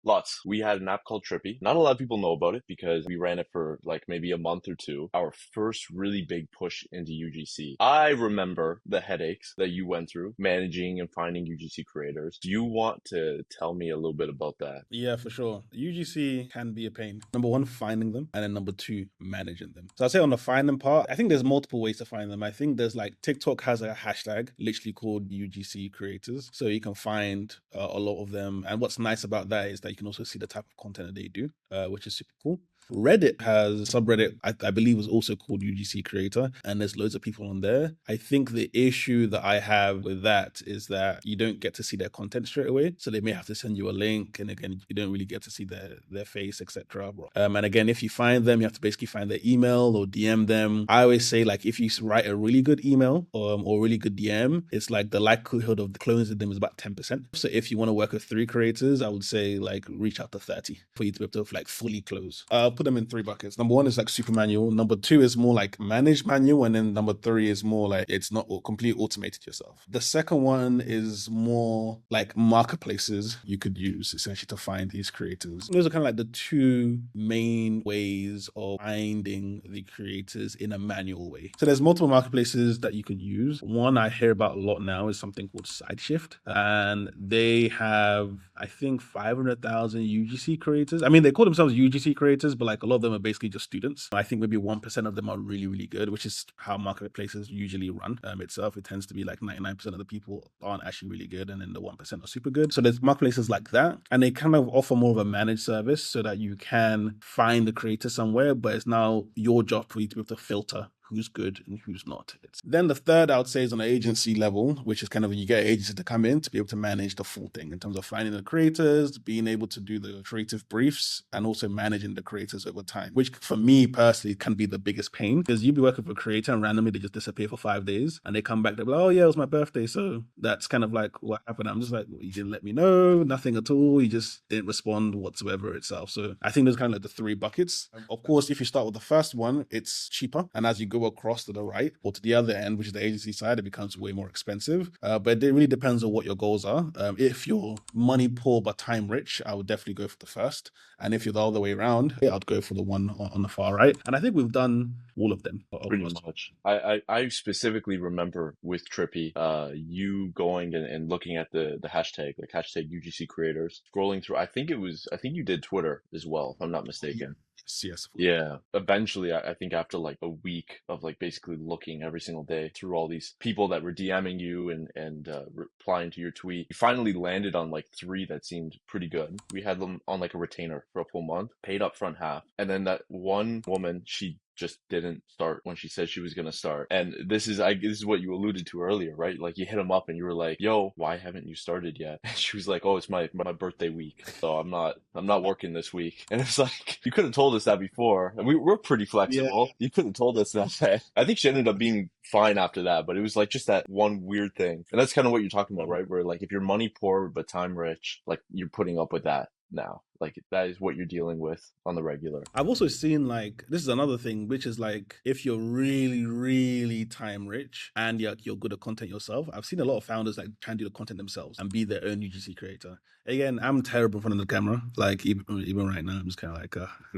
Lots. We had an app called Trippy. Not a lot of people know about it because we ran it for like maybe a month or two. Our first really big push into UGC. I remember the headaches that you went through managing and finding UGC creators. Do you want to tell me a little bit about that? Yeah, for sure. UGC can be a pain. Number one, finding them, and then number two, managing them. So I'd say on the finding part, I think there's multiple ways to find them. I think there's like TikTok has a hashtag literally called UGC creators. So you can find a lot of them. And what's nice about that is that you can also see the type of content that they do, which is super cool. Reddit has a subreddit, I believe is also called UGC Creator, and there's loads of people on there. I think the issue that I have with that is that you don't get to see their content straight away. So they may have to send you a link, and again, you don't really get to see their face, etc. And again, if you find them, you have to basically find their email or DM them. I always say, like, if you write a really good email or really good DM, it's like the likelihood of closing them is about 10%. So if you want to work with 3 creators, I would say like reach out to 30 for you to be able to like fully close. Put them in 3 buckets. Number 1 is like super manual. Number 2 is more like managed manual. And then number 3 is more like it's not completely automated yourself. The second one is more like marketplaces you could use essentially to find these creators. Those are kind of like the 2 main ways of finding the creators in a manual way. So there's multiple marketplaces that you could use. One I hear about a lot now is something called SideShift. And they have, I think, 500,000 UGC creators. I mean, they call themselves UGC creators, but like a lot of them are basically just students. I think maybe 1% of them are really, really good, which is how marketplaces usually run itself. It tends to be like 99% of the people aren't actually really good, and then the 1% are super good. So there's marketplaces like that, and they kind of offer more of a managed service so that you can find the creator somewhere, but it's now your job for you to be able to filter who's good and who's not. Then the third, I would say, is on an agency level, which is kind of when you get an agency to come in to be able to manage the full thing in terms of finding the creators, being able to do the creative briefs, and also managing the creators over time, which for me personally can be the biggest pain because you'll be working for a creator and randomly they just disappear for 5 days and they come back, they're like, oh yeah, it was my birthday. So that's kind of like what happened. I'm just like, well, you didn't let me know, nothing at all. You just didn't respond whatsoever itself. So I think there's kind of like the 3 buckets. Of course, if you start with the first one, it's cheaper. And as you go across to the right or to the other end, which is the agency side, it becomes way more expensive. But it really depends on what your goals are. If you're money poor but time rich, I would definitely go for the first. And if you're the other way around, I'd go for the one on the far right. And I think we've done all of them. Pretty much. I specifically remember with Trippy, you going and looking at the hashtag, like hashtag UGC creators, scrolling through. I think you did Twitter as well, if I'm not mistaken. Yes. Yeah. Eventually, I think after like a week of like basically looking every single day through all these people that were DMing you and replying to your tweet, you finally landed on like 3 that seemed pretty good. We had them on like a retainer for a full month, paid up front half. And then that one woman, she just didn't start when she said she was going to start. And this is what you alluded to earlier, right? Like you hit him up and you were like, yo, why haven't you started yet? And she was like, oh, it's my birthday week. So I'm not working this week. And it's like, you could have told us that before. And we're pretty flexible. You could have told us that. I think she ended up being fine after that, but it was like just that one weird thing. And that's kind of what you're talking about, right? Where like if you're money poor but time rich, like you're putting up with that now. Like that is what you're dealing with on the regular. I've also seen like, this is another thing, which is like, if you're really, really time rich and you're good at content yourself, I've seen a lot of founders like try and do the content themselves and be their own UGC creator. Again, I'm terrible in front of the camera. Like even right now, I'm just kind of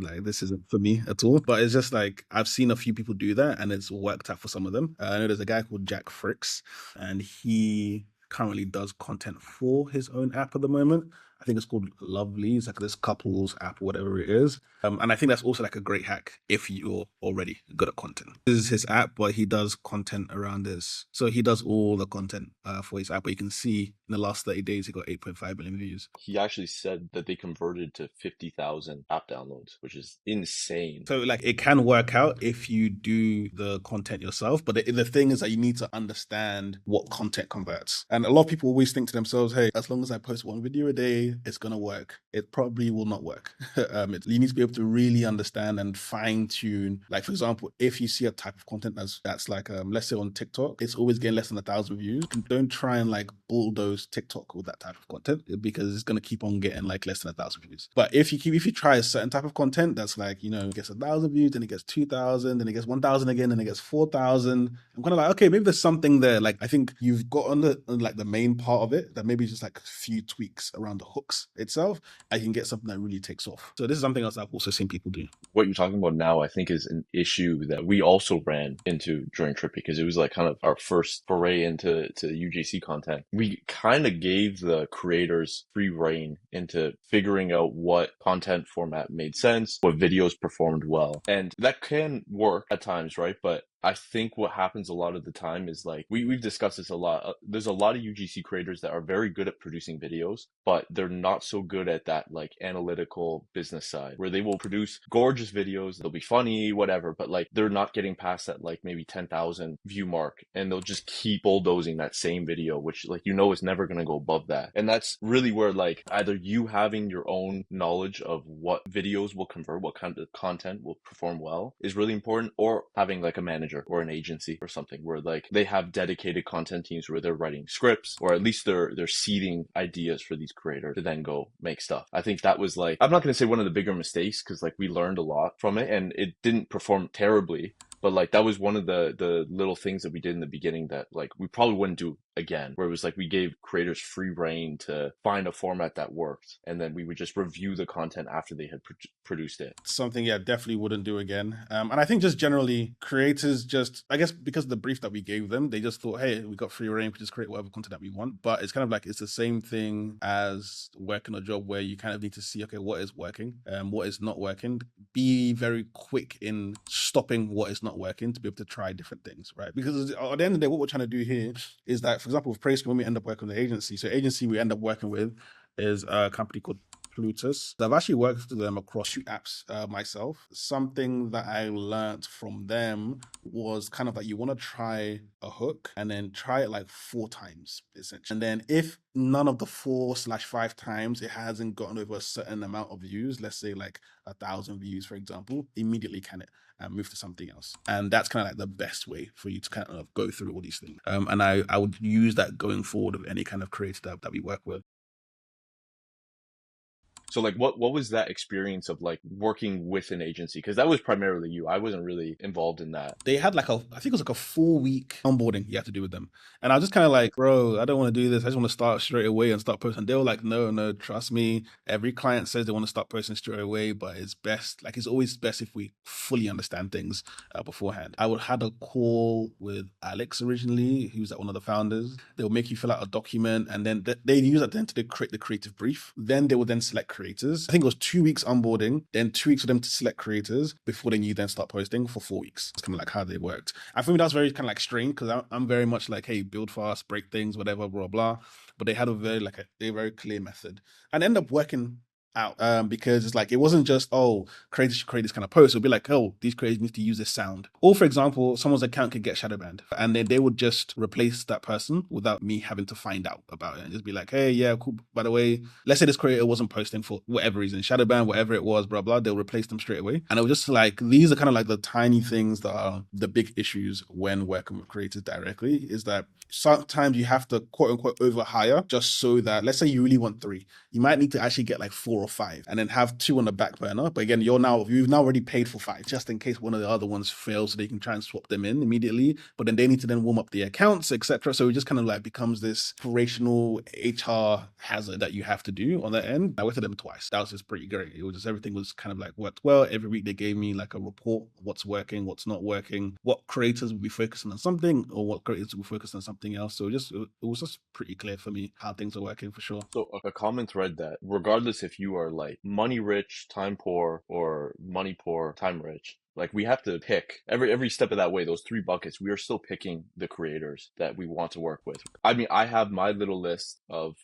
like this isn't for me at all. But it's just like, I've seen a few people do that and it's worked out for some of them. I know there's a guy called Jack Fricks and he currently does content for his own app at the moment. I think it's called Lovely. It's like this couples app, whatever it is. And I think that's also like a great hack if you're already good at content. This is his app, but he does content around this. So he does all the content for his app. But you can see in the last 30 days, he got 8.5 million views. He actually said that they converted to 50,000 app downloads, which is insane. So like it can work out if you do the content yourself. But the thing is that you need to understand what content converts. And a lot of people always think to themselves, hey, as long as I post 1 video a day, it's going to work. It probably will not work. You need to be able to really understand and fine tune. Like, for example, if you see a type of content that's like, let's say on TikTok, it's always getting less than 1,000 views. Don't try and like bulldoze TikTok with that type of content because it's going to keep on getting like less than 1,000 views. But if you try a certain type of content that's like, it gets 1,000 views, then it gets 2,000, then it gets 1,000 again, then it gets 4,000. I'm kind of like, okay, maybe there's something there. Like, I think you've got on the main part of it that maybe just like a few tweaks around the hook hooks itself, I can get something that really takes off. So this is something else I've also seen people do. What you're talking about now, I think, is an issue that we also ran into during Trip because it was like kind of our first foray into UGC content. We kind of gave the creators free reign into figuring out what content format made sense, what videos performed well. And that can work at times, right? But I think what happens a lot of the time is like we've discussed this a lot. There's a lot of UGC creators that are very good at producing videos, but they're not so good at that like analytical business side where they will produce gorgeous videos. They'll be funny, whatever, but like they're not getting past that like maybe 10,000 view mark, and they'll just keep bulldozing that same video, which like is never going to go above that. And that's really where like either you having your own knowledge of what videos will convert, what kind of content will perform well is really important, or having like a manager or an agency or something where like they have dedicated content teams where they're writing scripts, or at least they're seeding ideas for these creators to then go make stuff. I think that was like, I'm not going to say one of the bigger mistakes because like we learned a lot from it and it didn't perform terribly, but like that was one of the little things that we did in the beginning that like we probably wouldn't do again, where it was like we gave creators free reign to find a format that worked, and then we would just review the content after they had produced it. Something, yeah, definitely wouldn't do again. And I think just generally creators just, I guess because of the brief that we gave them, they just thought, hey, we got free reign, we can just create whatever content that we want. But it's kind of like it's the same thing as working a job where you kind of need to see, okay, what is working, what is not working. Be very quick in stopping what is not working to be able to try different things, right? Because at the end of the day, what we're trying to do here is that, for example, with Praise, when we end up working with the agency, so agency we end up working with is a company called Plutus. I've actually worked with them across 2 apps myself. Something that I learned from them was kind of like you want to try a hook and then try it like 4 times, essentially. And then if none of the 4/5 times it hasn't gotten over a certain amount of views, let's say like 1,000 views, for example, immediately can it move to something else. And that's kind of like the best way for you to kind of go through all these things. And I would use that going forward with any kind of creator that we work with. So like what was that experience of like working with an agency? Because that was primarily you. I wasn't really involved in that. They had like I think it was like a 4-week onboarding you had to do with them. And I was just kind of like, bro, I don't want to do this. I just want to start straight away and start posting. They were like, no, trust me. Every client says they want to start posting straight away, but it's best, like it's always best if we fully understand things beforehand. I would had a call with Alex originally, who's like one of the founders. They'll make you fill out a document and then they use that then to create the creative brief. Then they would then select creators. I think it was 2 weeks onboarding, then 2 weeks for them to select creators before then you then start posting for 4 weeks. It's kind of like how they worked. And for me, that's very kind of like strange because I'm very much like, hey, build fast, break things, whatever, blah, blah. But they had a very clear method and end up working out because it's like it wasn't just creators should create this kind of post. It'll be like, oh, these creators need to use this sound, or for example someone's account could get shadow banned and then they would just replace that person without me having to find out about it and just be like, hey, yeah, cool, by the way, let's say this creator wasn't posting for whatever reason, shadow ban, whatever it was, blah blah, they'll replace them straight away. And it was just like, these are kind of like the tiny things that are the big issues when working with creators directly, is that sometimes you have to quote unquote overhire just so that, let's say you really want 3, you might need to actually get like 4 or 5 and then have 2 on the back burner. But again, you've now already paid for 5 just in case one of the other ones fails, so they can try and swap them in immediately. But then they need to then warm up the accounts, etc. So it just kind of like becomes this operational HR hazard that you have to do on that end. I went to them twice. That was just pretty great. It was just, everything was kind of like worked well. Every week they gave me like a report, what's working, what's not working, what creators will be focusing on something or what creators will focus on something else. So it was just pretty clear for me how things are working for sure. So a common thread that regardless if you are like money rich, time poor, or money poor, time rich, like we have to pick every step of that way, those 3 buckets, we are still picking the creators that we want to work with. I mean, I have my little list of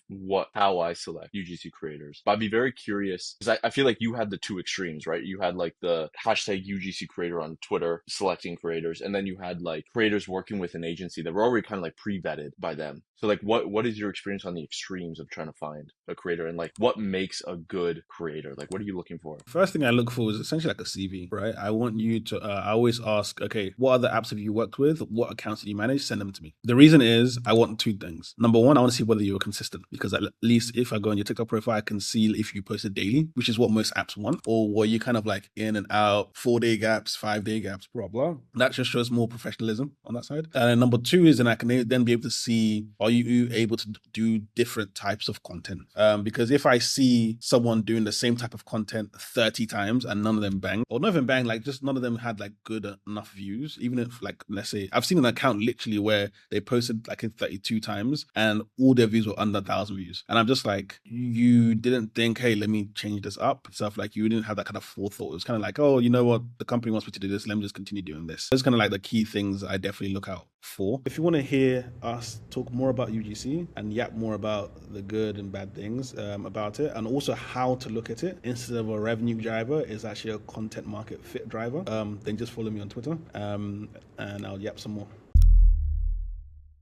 how I select UGC creators, but I'd be very curious because I feel like you had the 2 extremes, right? You had like the hashtag UGC creator on Twitter selecting creators, and then you had like creators working with an agency that were already kind of like pre-vetted by them. So like what is your experience on the extremes of trying to find a creator, and like what makes a good creator? Like what are you looking for? First thing I look for is essentially like a CV, right? I want you to, I always ask, okay, what other apps have you worked with? What accounts do you manage? Send them to me. The reason is I want two things. Number one, I want to see whether you're consistent, because at least if I go on your TikTok profile, I can see if you posted daily, which is what most apps want, or were you kind of like in and out, 4-day gaps, 5-day gaps, blah, blah. That just shows more professionalism on that side. And then number two is, then I can then be able to see, are you able to do different types of content? Because if I see someone doing the same type of content 30 times and none of them bang, or not even bang, like just none of them had like good enough views, even if like, let's say, I've seen an account literally where they posted like 32 times and all their views were under 1,000 views. And I'm just like, you didn't think, hey, let me change this up, stuff like you didn't have that kind of forethought. It was kind of like, oh, you know what, the company wants me to do this, let me just continue doing this. Those kind of like the key things I definitely look out for. If you want to hear us talk more about UGC and yap more about the good and bad things about it, and also how to look at it instead of a revenue driver is actually a content market fit driver, then just follow me on Twitter and I'll yap some more.